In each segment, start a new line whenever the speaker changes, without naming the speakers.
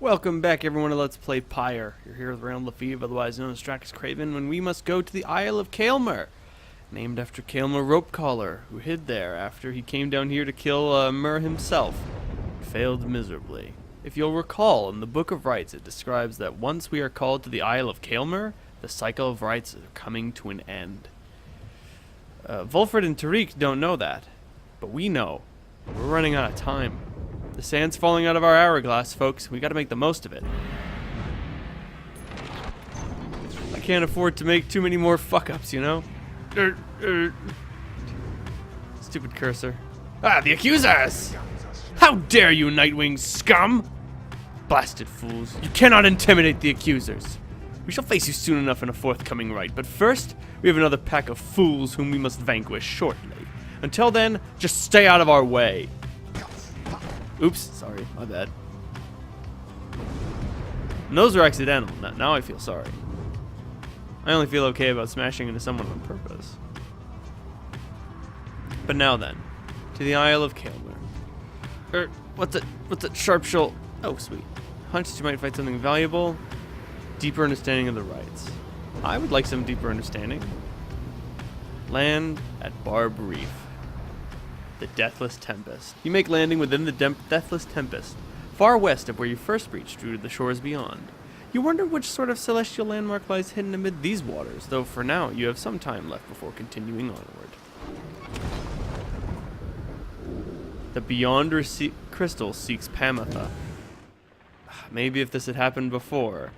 Welcome back everyone to Let's Play Pyre. You're here with Randall Lefebvre, otherwise known as DraxxKraven, when we must go to the Isle of Kaelmer, named after Kaelmer Ropecaller, who hid there after he came down here to kill Myr himself. Failed miserably. If you'll recall, in the Book of Rites it describes that once we are called to the Isle of Kaelmer, the cycle of rites is coming to an end. Volfred and Tariq don't know that, but we know. We're running out of time. The sand's falling out of our hourglass, folks. We gotta make the most of it. I can't afford to make too many more fuck-ups, you know? Stupid cursor. Ah, the accusers! How dare you, Nightwing scum! Blasted fools. You cannot intimidate the accusers. We shall face you soon enough in a forthcoming rite, but first, we have another pack of fools whom we must vanquish shortly. Until then, just stay out of our way. Oops, sorry, my bad. And those were accidental. Now I feel sorry. I only feel okay about smashing into someone on purpose. But now then, to the Isle of Kaelmer. What's it? Sharp shoal. Oh, sweet. Hunch that you might find something valuable. Deeper understanding of the rites. I would like some deeper understanding. Land at Barb Reef. The Deathless Tempest. You make landing within the Deathless Tempest, far west of where you first reached through to the shores beyond. You wonder which sort of celestial landmark lies hidden amid these waters, though for now you have some time left before continuing onward. The Beyond Crystal seeks Pamatha. Maybe if this had happened before,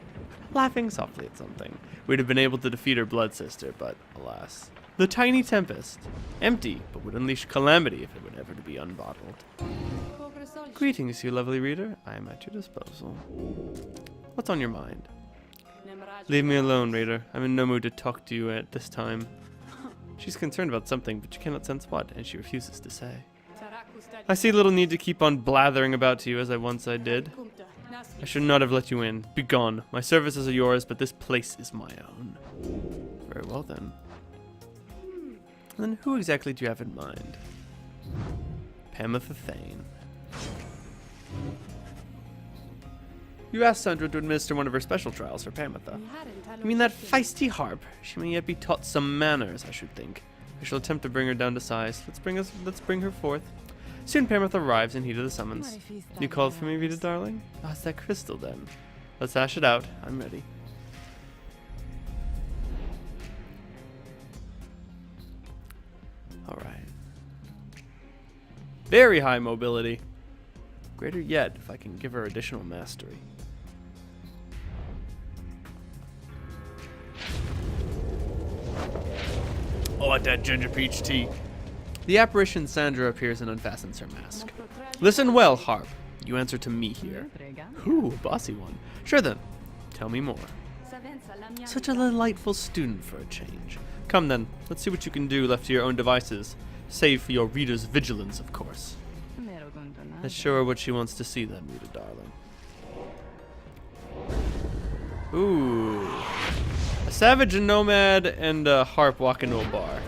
laughing softly at something, we'd have been able to defeat her blood sister, but alas. The Tiny Tempest. Empty, but would unleash calamity if it were ever to be unbottled. Greetings, you lovely reader. I am at your disposal. What's on your mind? Leave me alone, reader. I'm in no mood to talk to you at this time. She's concerned about something, but she cannot sense what, and she refuses to say. I see little need to keep on blathering about to you as I once did. I should not have let you in. Begone. My services are yours, but this place is my own. Very well then. Then who exactly do you have in mind? Pamatha Thane. You asked Sandra to administer one of her special trials for Pamatha. You mean that feisty harp? She may yet be taught some manners, I should think. I shall attempt to bring her down to size. Let's bring her forth. Soon Pamatha arrives in heat of the summons. You called for me, Rita darling? Ah, it's that crystal then. Let's hash it out. I'm ready. Alright. Very high mobility. Greater yet if I can give her additional mastery. Oh, at that ginger peach tea. The apparition Sandra appears and unfastens her mask. Listen well, harp. You answer to me here. Ooh, a bossy one. Sure then. Tell me more. Such a delightful student for a change. Come then, let's see what you can do left to your own devices. Save for your reader's vigilance, of course. Let's show her what she wants to see then, Rita darling. Ooh. A savage, a nomad, and a harp walk into a bar.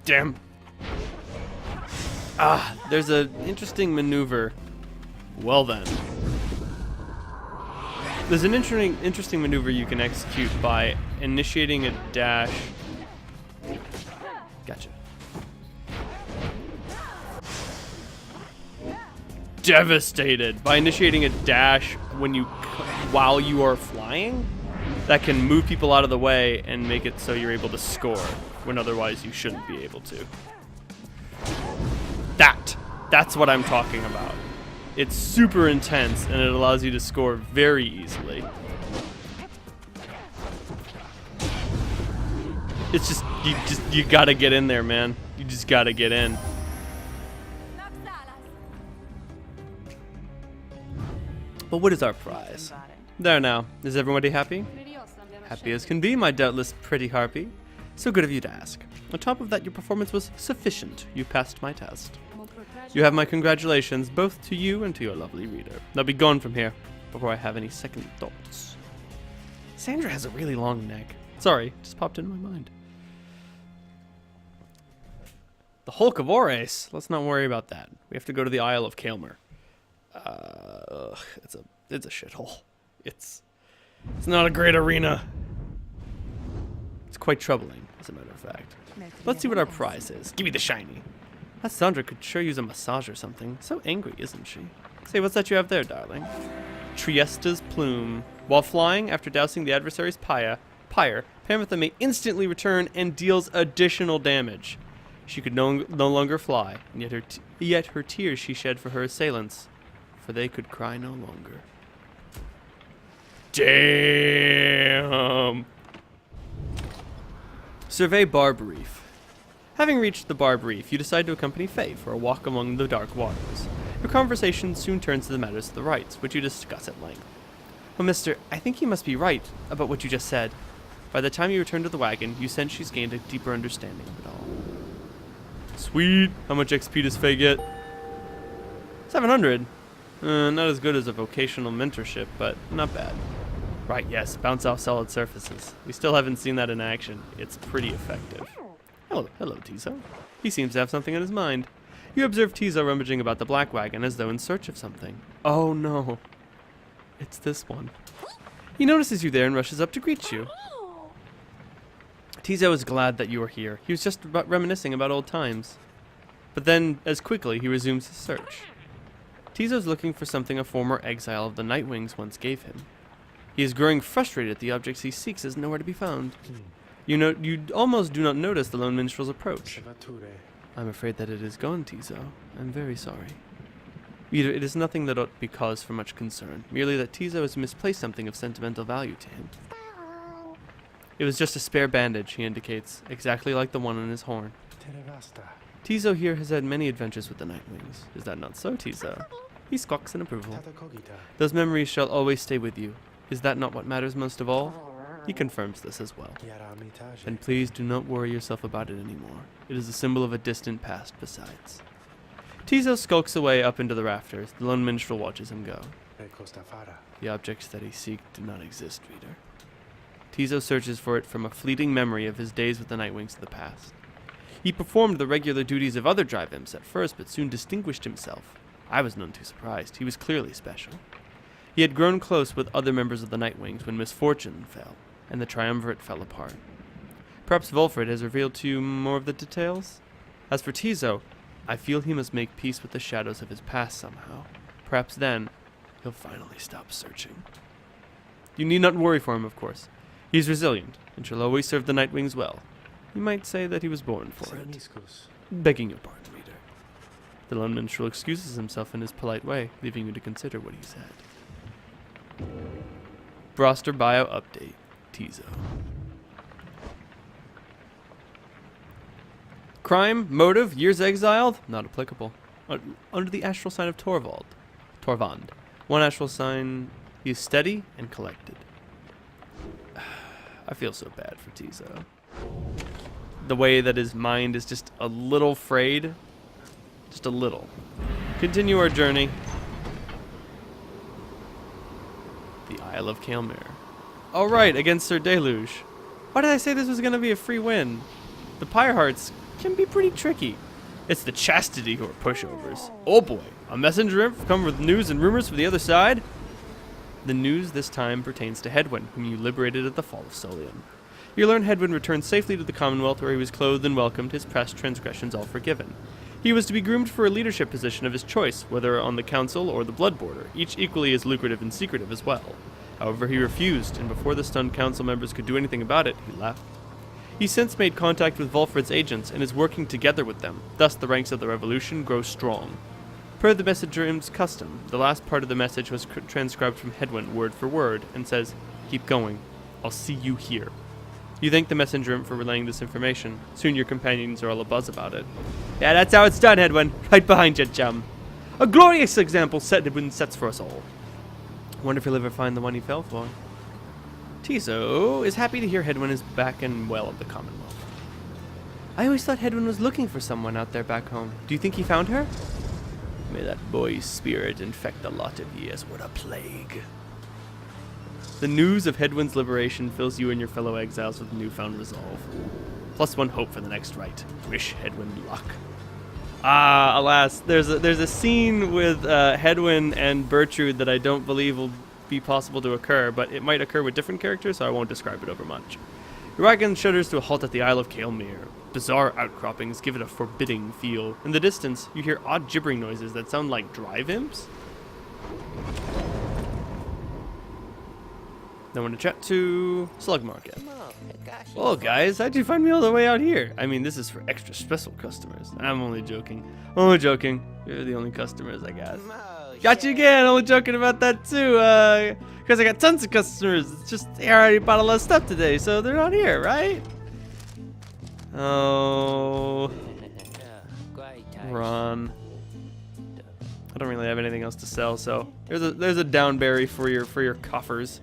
Damn. Ah, there's an interesting maneuver. Well then. There's an interesting maneuver you can execute by initiating a dash. Gotcha. Devastated. By initiating a dash while you are flying, that can move people out of the way and make it so you're able to score when otherwise you shouldn't be able to. That's what I'm talking about. It's super intense, and it allows you to score very easily. It's you gotta get in there, man. You just gotta get in. But what is our prize? There now. Is everybody happy? Happy as can be, my doubtless pretty harpy. So good of you to ask. On top of that, your performance was sufficient. You passed my test. You have my congratulations, both to you and to your lovely reader. Now be gone from here, before I have any second thoughts. Sandra has a really long neck. Sorry, just popped into my mind. The Hulk of Ores. Let's not worry about that. We have to go to the Isle of Kaelmer. It's a shithole. It's not a great arena. It's quite troubling, as a matter of fact. Let's see what our prize is. Give me the shiny. That Sandra could sure use a massage or something. So angry, isn't she? Say, what's that you have there, darling? Triesta's plume. While flying, after dousing the adversary's pyre, Pamitha may instantly return and deals additional damage. She could no longer fly, and yet her tears she shed for her assailants, for they could cry no longer. Damn! Survey Barb Reef. Having reached the Barb Reef, you decide to accompany Faye for a walk among the dark waters. Your conversation soon turns to the matters of the rites, which you discuss at length. Well, mister, I think you must be right about what you just said. By the time you return to the wagon, you sense she's gained a deeper understanding of it all. Sweet! How much XP does Faye get? 700. Not as good as a vocational mentorship, but not bad. Right, yes, bounce off solid surfaces. We still haven't seen that in action. It's pretty effective. Hello, Tizo. He seems to have something on his mind. You observe Tizo rummaging about the black wagon as though in search of something. Oh no. It's this one. He notices you there and rushes up to greet you. Tizo is glad that you are here. He was just reminiscing about old times. But then, as quickly, he resumes his search. Tizo's looking for something a former exile of the Nightwings once gave him. He is growing frustrated at the objects he seeks is nowhere to be found. You almost do not notice the lone minstrel's approach. I'm afraid that it is gone, Tizo. I'm very sorry. It is nothing that ought to be cause for much concern, merely that Tizo has misplaced something of sentimental value to him. It was just a spare bandage, he indicates, exactly like the one on his horn. Tizo here has had many adventures with the Nightwings. Is that not so, Tizo? He squawks in approval. Those memories shall always stay with you. Is that not what matters most of all? He confirms this as well. Then please do not worry yourself about it anymore. It is a symbol of a distant past besides. Tizo skulks away up into the rafters. The lone minstrel watches him go. The objects that he seeks do not exist, reader. Tizo searches for it from a fleeting memory of his days with the Nightwings of the past. He performed the regular duties of other drive imps at first, but soon distinguished himself. I was none too surprised. He was clearly special. He had grown close with other members of the Nightwings when misfortune fell, and the triumvirate fell apart. Perhaps Volfred has revealed to you more of the details? As for Tizo, I feel he must make peace with the shadows of his past somehow. Perhaps then, he'll finally stop searching. You need not worry for him, of course. He's resilient, and shall always serve the Nightwings well. You might say that he was born for it. Begging your pardon, reader. The lone minstrel excuses himself in his polite way, leaving you to consider what he said. Broster Bio Update. Tizo. Crime, motive, years exiled? Not applicable. Under the astral sign of Torvand. One astral sign, he is steady and collected. I feel so bad for Tizo. The way that his mind is just a little frayed. Just a little. Continue our journey. The Isle of Kael'mir. Alright, against Sir Deluge. Why did I say this was going to be a free win? The Pyre Hearts can be pretty tricky. It's the Chastity who are pushovers. Oh boy, a messenger imp come with news and rumors from the other side? The news this time pertains to Hedwyn, whom you liberated at the fall of Solian. You learn Hedwyn returned safely to the Commonwealth, where he was clothed and welcomed, his past transgressions all forgiven. He was to be groomed for a leadership position of his choice, whether on the Council or the Blood Border, each equally as lucrative and secretive as well. However, he refused, and before the stunned council members could do anything about it, he left. He's since made contact with Volfred's agents and is working together with them, thus the ranks of the revolution grow strong. Per the messenger imp's custom, the last part of the message was transcribed from Hedwyn word for word and says, "Keep going. I'll see you here." You thank the messenger imp for relaying this information. Soon your companions are all abuzz about it. Yeah, that's how it's done, Hedwyn. Right behind you, chum. A glorious example Hedwyn sets for us all. Wonder if he'll ever find the one he fell for. Tizo is happy to hear Hedwyn is back and well of the Commonwealth. I always thought Hedwyn was looking for someone out there back home. Do you think he found her? May that boy's spirit infect the lot of ye as what a plague. The news of Hedwyn's liberation fills you and your fellow exiles with newfound resolve. +1 hope for the next rite. Wish Hedwyn luck. Ah, alas, there's a scene with Hedwyn and Bertrude that I don't believe will be possible to occur, but it might occur with different characters, so I won't describe it over much. Your wagon shudders to a halt at the Isle of Kael'mir. Bizarre outcroppings give it a forbidding feel. In the distance, you hear odd gibbering noises that sound like drive imps. No one to chat to. Slug Market. Well, guys, how'd you find me all the way out here? I mean, this is for extra special customers. I'm only joking. Only joking. You're the only customers, I guess. Got you again. Only joking about that too. Because I got tons of customers. It's just I already bought a lot of stuff today, so they're not here, right? Oh, Ron. I don't really have anything else to sell, so there's a downberry for your coffers.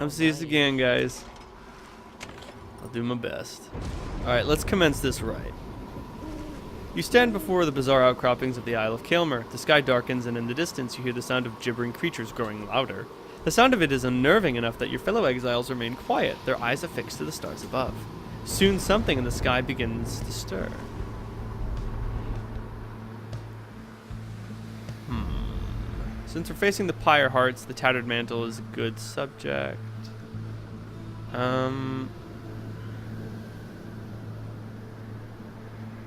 I'll see you again, guys. I'll do my best. Alright, let's commence this right. You stand before the bizarre outcroppings of the Isle of Kael'mir. The sky darkens, and in the distance you hear the sound of gibbering creatures growing louder. The sound of it is unnerving enough that your fellow exiles remain quiet, their eyes affixed to the stars above. Soon something in the sky begins to stir. Since we're facing the Pyre hearts, the tattered mantle is a good subject. I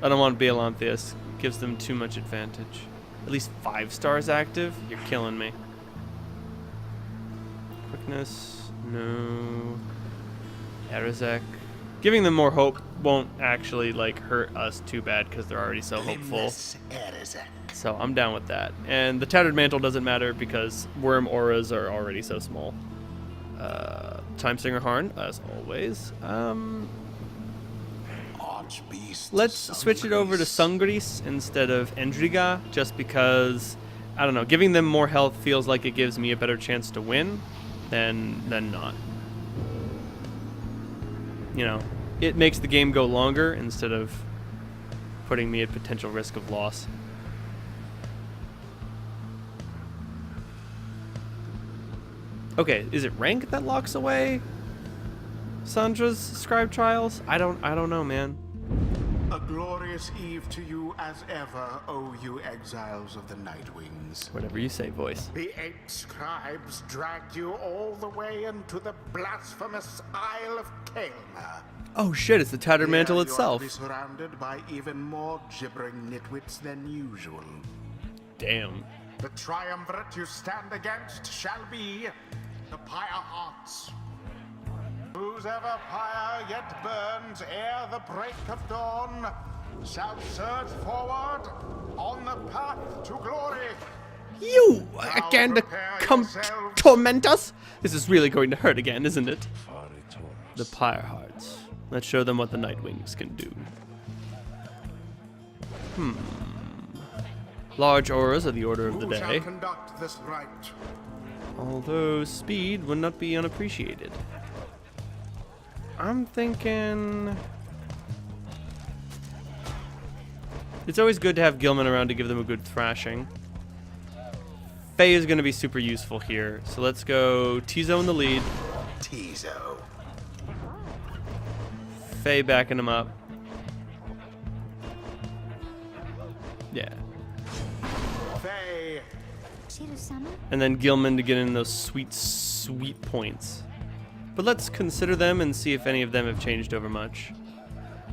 don't want Baleanthius. Gives them too much advantage. At least 5 stars active? You're killing me. Quickness, no. Arazek. Giving them more hope won't actually like hurt us too bad because they're already so hopeful. So I'm down with that. And the tattered mantle doesn't matter because worm auras are already so small. Timesinger Harn, as always. Let's switch it over to Sungris instead of Endriga, just because, I don't know, giving them more health feels like it gives me a better chance to win than not. You know, it makes the game go longer instead of putting me at potential risk of loss. Okay, is it rank that locks away Sandra's scribe trials? I don't know, man.
A glorious eve to you as ever, O you exiles of the Nightwings.
Whatever you say, voice.
The 8 scribes dragged you all the way into the blasphemous Isle of Kael'mir.
Oh shit, it's the tattered mantle itself.
You are surrounded by even more gibbering nitwits than usual.
Damn.
The triumvirate you stand against shall be the Pyre Hearts. Whose ever pyre yet burns ere the break of dawn shall surge forward on the path to glory.
You again to come torment us? This is really going to hurt again, isn't it? The Pyre Hearts. Let's show them what the Nightwings can do. Large auras are the order of the
Who
day.
shall conduct this rite?
Although speed would not be unappreciated. I'm thinking... It's always good to have Gilman around to give them a good thrashing. Faye is going to be super useful here. So let's go Tizo in the lead.
Tizo.
Faye backing him up. Yeah.
Faye.
And then Gilman to get in those sweet, sweet points. But let's consider them and see if any of them have changed over much.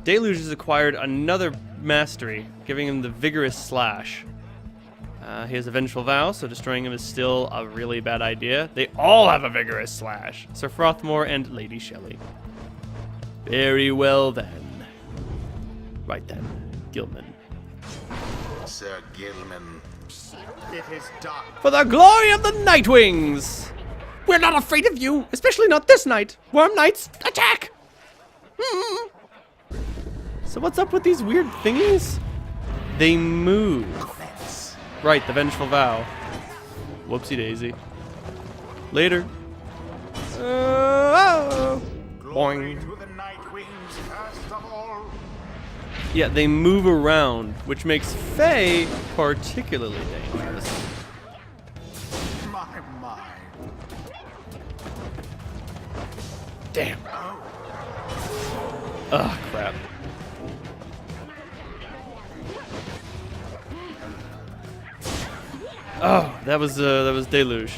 Deluge has acquired another mastery, giving him the Vigorous Slash. He has a Vengeful Vow, so destroying him is still a really bad idea. They all have a Vigorous Slash. Sir Frothmore and Lady Shelley. Very well then. Right then, Gilman.
Sir Gilman. It is done.
For the glory of the Nightwings! We're not afraid of you, especially not this night. Worm Knights, attack! So what's up with these weird thingies? They move. Right, the Vengeful Vow. Whoopsie daisy. Later. Boing.
To the Nightwings first of all.
Yeah, they move around, which makes Faye particularly dangerous.
My.
Damn. Ugh, crap. Oh, that was Deluge.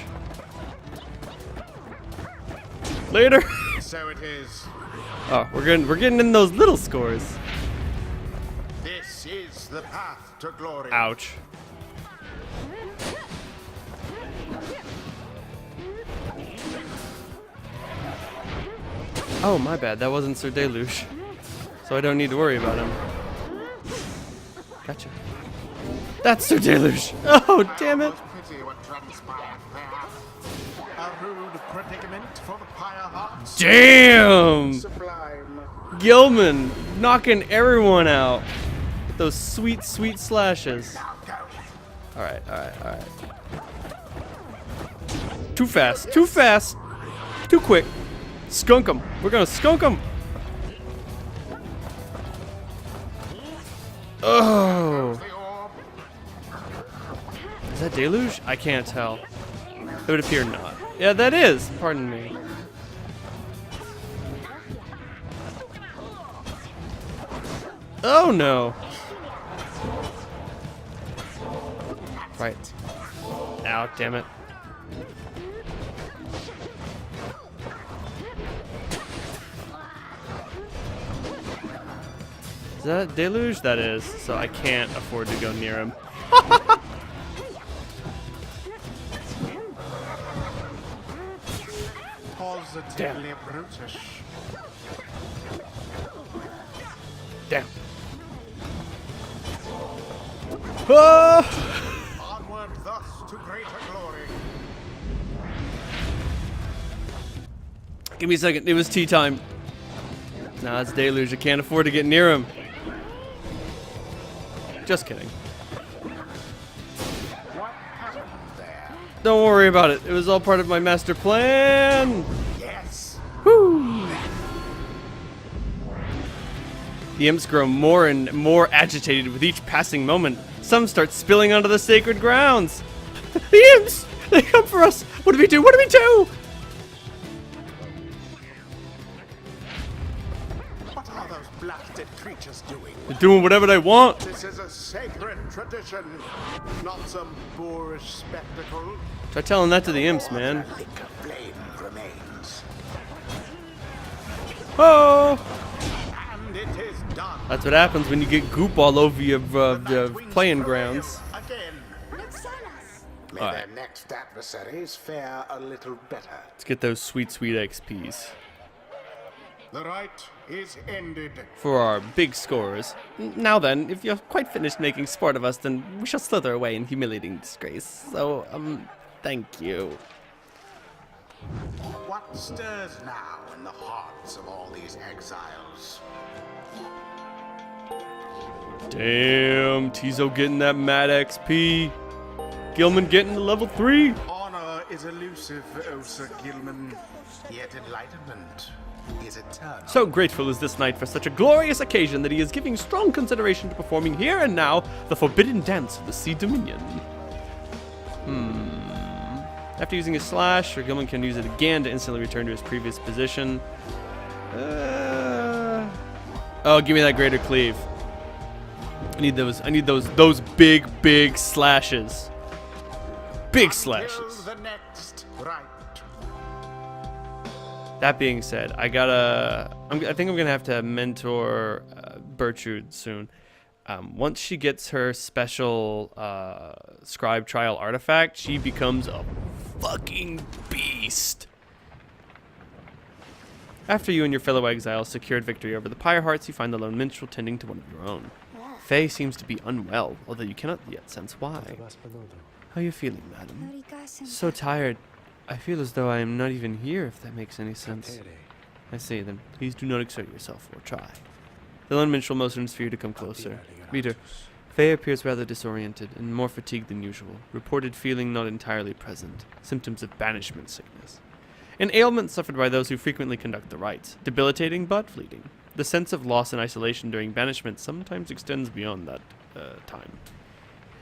Later.
So it is.
Oh, we're getting in those little scores.
This is the path to glory.
Ouch. Oh, my bad. That wasn't Sir Deluge. So I don't need to worry about him. Gotcha. That's Sir Deluge. Oh, damn it.
Pity what transpired there. A rude predicament for the Pyre Hearts.
Damn.
Sublime.
Gilman knocking everyone out with those sweet, sweet slashes.
Now go.
All right, all right, all right. Too fast, too fast, too quick. Skunk him. We're gonna skunk him. Oh.
The orb.
Is that Deluge? I can't tell. It would appear not. Yeah, that is. Pardon me. Oh no. Right. Ow, damn it. Is that Deluge? That is. So I can't afford to go near him.
Positively brutish.
Damn. Oh!
Onward thus to greater glory.
Give me a second. It was tea time. Nah, it's Deluge. I can't afford to get near him. Just kidding.
What happened there?
Don't worry about it. It was all part of my master plan.
Yes.
Woo! The imps grow more and more agitated with each passing moment. Some start spilling onto the sacred grounds. The imps! They come for us! What do we do? What do we do?
What are those blasted creatures doing?
They're doing whatever they want.
This is a sacred tradition, not some boorish spectacle.
Try telling that to the imps, man.
A lick of flame remains.
Oh!
And it is done.
That's what happens when you get goop all over your
The
playing
Nightwings
grounds.
prevail Again. May
All
their
right.
next adversaries fare a little better.
Let's get those sweet, sweet XPs
The rite is ended.
for our big scores. Now then, if you're quite finished making sport of us, then we shall slither away in humiliating disgrace. So, thank you.
What stirs now in the hearts of all these exiles?
Damn, Tizo getting that mad XP. Gilman getting to level 3.
Honor is elusive, O Sir Gilman, yet enlightenment is eternal.
So grateful is this knight for such a glorious occasion that he is giving strong consideration to performing here and now the forbidden dance of the Sea Dominion. After using his slash, Sir Gilman can use it again to instantly return to his previous position. Oh, give me that greater cleave. I need those big slashes. Big slashes.
Till the next rite.
That being said, I think I'm gonna have to mentor Bertrude soon. Once she gets her special scribe trial artifact, she becomes a fucking beast. After you and your fellow exiles secured victory over the Pyre Hearts, you find the lone minstrel tending to one of your own. Faye seems to be unwell, although you cannot yet sense why. How are you feeling, madam? So tired. I feel as though I am not even here, if that makes any sense. I see, then please do not exert yourself or try. The lone minstrel motions for you to come closer. Reader, Faye appears rather disoriented and more fatigued than usual, reported feeling not entirely present, symptoms of banishment sickness. An ailment suffered by those who frequently conduct the rites, debilitating but fleeting. The sense of loss and isolation during banishment sometimes extends beyond that time.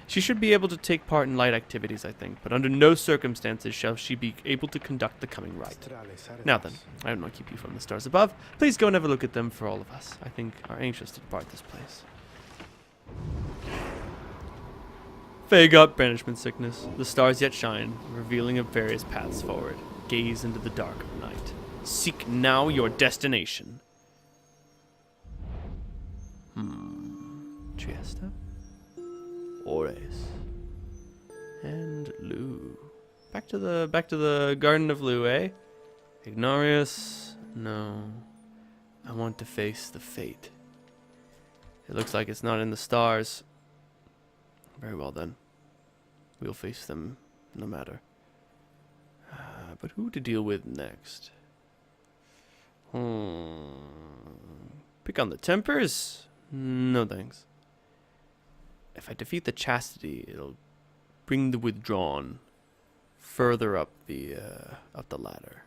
She should be able to take part in light activities, I think, but under no circumstances shall she be able to conduct the coming rite. Now then, I will not keep you from the stars above. Please go and have a look at them, for all of us, I think, are anxious to depart this place. Faye got banishment sickness. The stars yet shine, revealing of various paths forward. Gaze into the dark of night. Seek now your destination. Triesta, Ores, and Lu. Back to the Garden of Lu, eh? Ignorius, no. I want to face the fate. It looks like it's not in the stars. Very well then. We'll face them no matter. But who to deal with next? Pick on the Tempers? No thanks. If I defeat the Chastity, it'll bring the Withdrawn further up the ladder.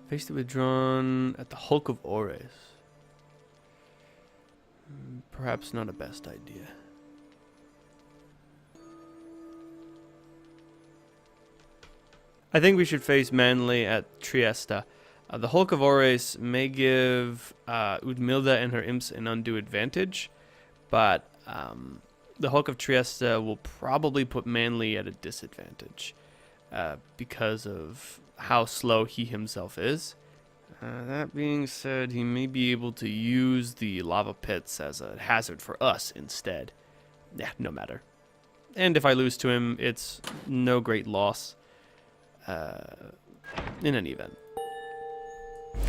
Face the Withdrawn at the Hulk of Ores. Perhaps not a best idea. I think we should face Manly at Triesta. The Hulk of Ores may give Udmilda and her imps an undue advantage, but the Hulk of Triesta will probably put Manly at a disadvantage because of how slow he himself is. That being said, he may be able to use the lava pits as a hazard for us instead. Yeah, no matter. And if I lose to him, it's no great loss. In any event,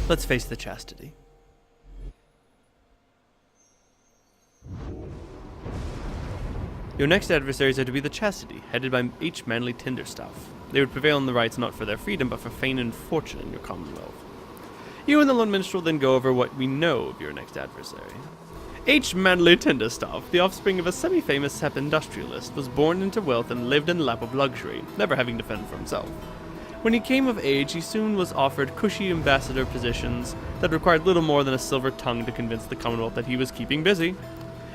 let's face the Chastity. Your next adversaries are to be the Chastity, headed by H. Manly Tinderstaff. They would prevail in the rights not for their freedom, but for fame and fortune in your commonwealth. You and the Lone Minstrel then go over what we know of your next adversary. H. Manly Tinderstaff, the offspring of a semi-famous sap industrialist, was born into wealth and lived in the lap of luxury, never having to fend for himself. When he came of age, he soon was offered cushy ambassador positions that required little more than a silver tongue to convince the Commonwealth that he was keeping busy.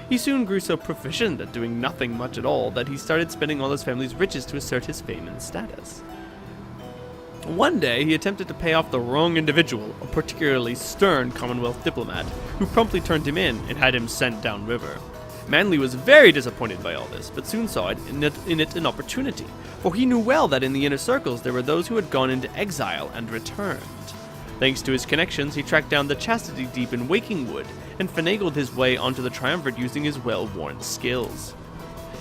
He soon grew so proficient at doing nothing much at all that he started spending all his family's riches to assert his fame and status. One day, he attempted to pay off the wrong individual, a particularly stern Commonwealth diplomat, who promptly turned him in and had him sent downriver. Manly was very disappointed by all this, but soon saw in it an opportunity, for he knew well that in the inner circles there were those who had gone into exile and returned. Thanks to his connections, he tracked down the Chastity Deep in Wakingwood and finagled his way onto the Triumvirate using his well-worn skills.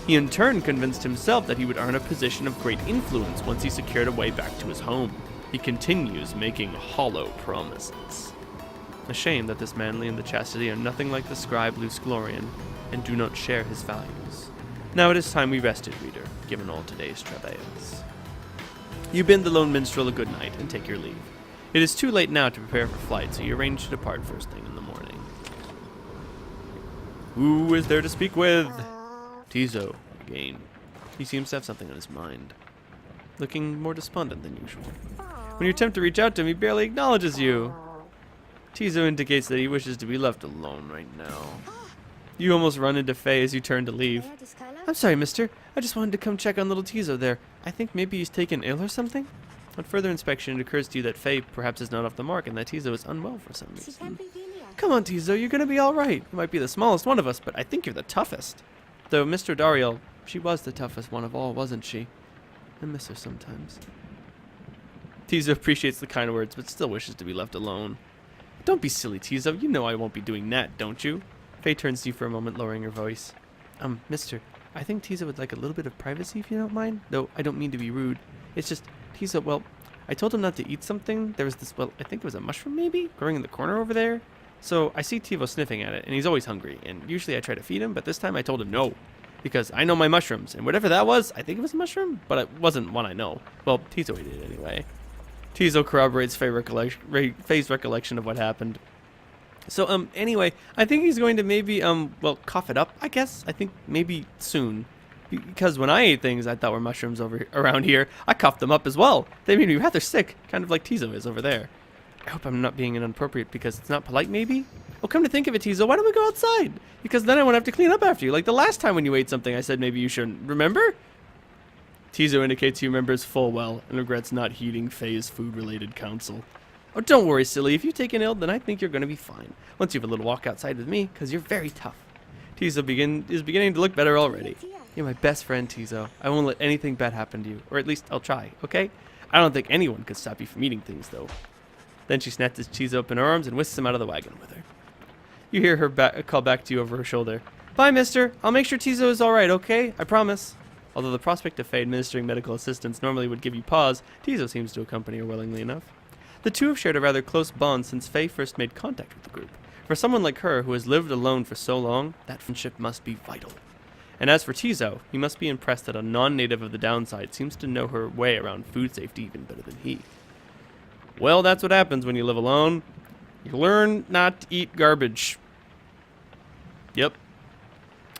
He in turn convinced himself that he would earn a position of great influence once he secured a way back to his home. He continues making hollow promises. A shame that this Manly and the Chastity are nothing like the scribe Luce Glorian, and do not share his values. Now it is time we rested, reader, given all today's travails. You bid the Lone Minstrel a good night and take your leave. It is too late now to prepare for flight, so you arrange to depart first thing in the morning. Who is there to speak with? Tizo, again. He seems to have something on his mind. Looking more despondent than usual. When you attempt to reach out to him, he barely acknowledges you. Tizo indicates that he wishes to be left alone right now. You almost run into Faye as you turn to leave. I'm sorry, mister. I just wanted to come check on little Tizo there. I think maybe he's taken ill or something. On further inspection, it occurs to you that Faye perhaps is not off the mark and that Tizo is unwell for some reason. Come on, Tizo, you're gonna be alright. You might be the smallest one of us, but I think you're the toughest. Though Mr. Dariel, she was the toughest one of all, wasn't she? I miss her sometimes. Tizo appreciates the kind words, but still wishes to be left alone. Don't be silly, Tizo. You know I won't be doing that, don't you? Faye turns to you for a moment, lowering her voice. Mister, I think Tizo would like a little bit of privacy if you don't mind. Though I don't mean to be rude. It's just, Tizo, well, I told him not to eat something. There was this, well, I think it was a mushroom maybe, growing in the corner over there. So I see Tivo sniffing at it, and he's always hungry. And usually I try to feed him, but this time I told him no. Because I know my mushrooms, and whatever that was, I think it was a mushroom, but it wasn't one I know. Well, Tizo ate it anyway. Tizo corroborates Faye's recollection of what happened. So, anyway, I think he's going to maybe, well, cough it up, I guess. I think maybe soon. Because when I ate things I thought were mushrooms around here, I coughed them up as well. They made me rather sick, kind of like Tizo is over there. I hope I'm not being inappropriate because it's not polite, maybe? Well, come to think of it, Tizo, why don't we go outside? Because then I won't have to clean up after you. Like the last time when you ate something, I said maybe you shouldn't. Remember? Tizo indicates he remembers full well and regrets not heeding Faye's food-related counsel. Oh, don't worry, silly. If you take an ill, then I think you're going to be fine. Once you have a little walk outside with me, because you're very tough. Tizo is beginning to look better already. You're my best friend, Tizo. I won't let anything bad happen to you. Or at least I'll try, okay? I don't think anyone could stop you from eating things, though. Then she snatches Tizo up in her arms and whisks him out of the wagon with her. You hear her call back to you over her shoulder. Bye, mister. I'll make sure Tizo is alright, okay? I promise. Although the prospect of Faye administering medical assistance normally would give you pause, Tizo seems to accompany her willingly enough. The two have shared a rather close bond since Faye first made contact with the group. For someone like her who has lived alone for so long, that friendship must be vital. And as for Tizo, he must be impressed that a non-native of the downside seems to know her way around food safety even better than he. Well, that's what happens when you live alone. You learn not to eat garbage. Yep.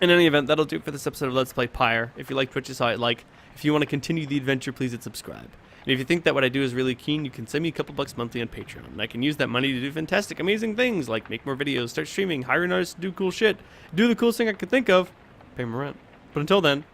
In any event, that'll do it for this episode of Let's Play Pyre. If you liked what you saw, if you want to continue the adventure, please hit subscribe. And if you think that what I do is really keen, you can send me a couple bucks monthly on Patreon. And I can use that money to do fantastic, amazing things, like make more videos, start streaming, hire an artist to do cool shit, do the coolest thing I could think of, pay my rent. But until then,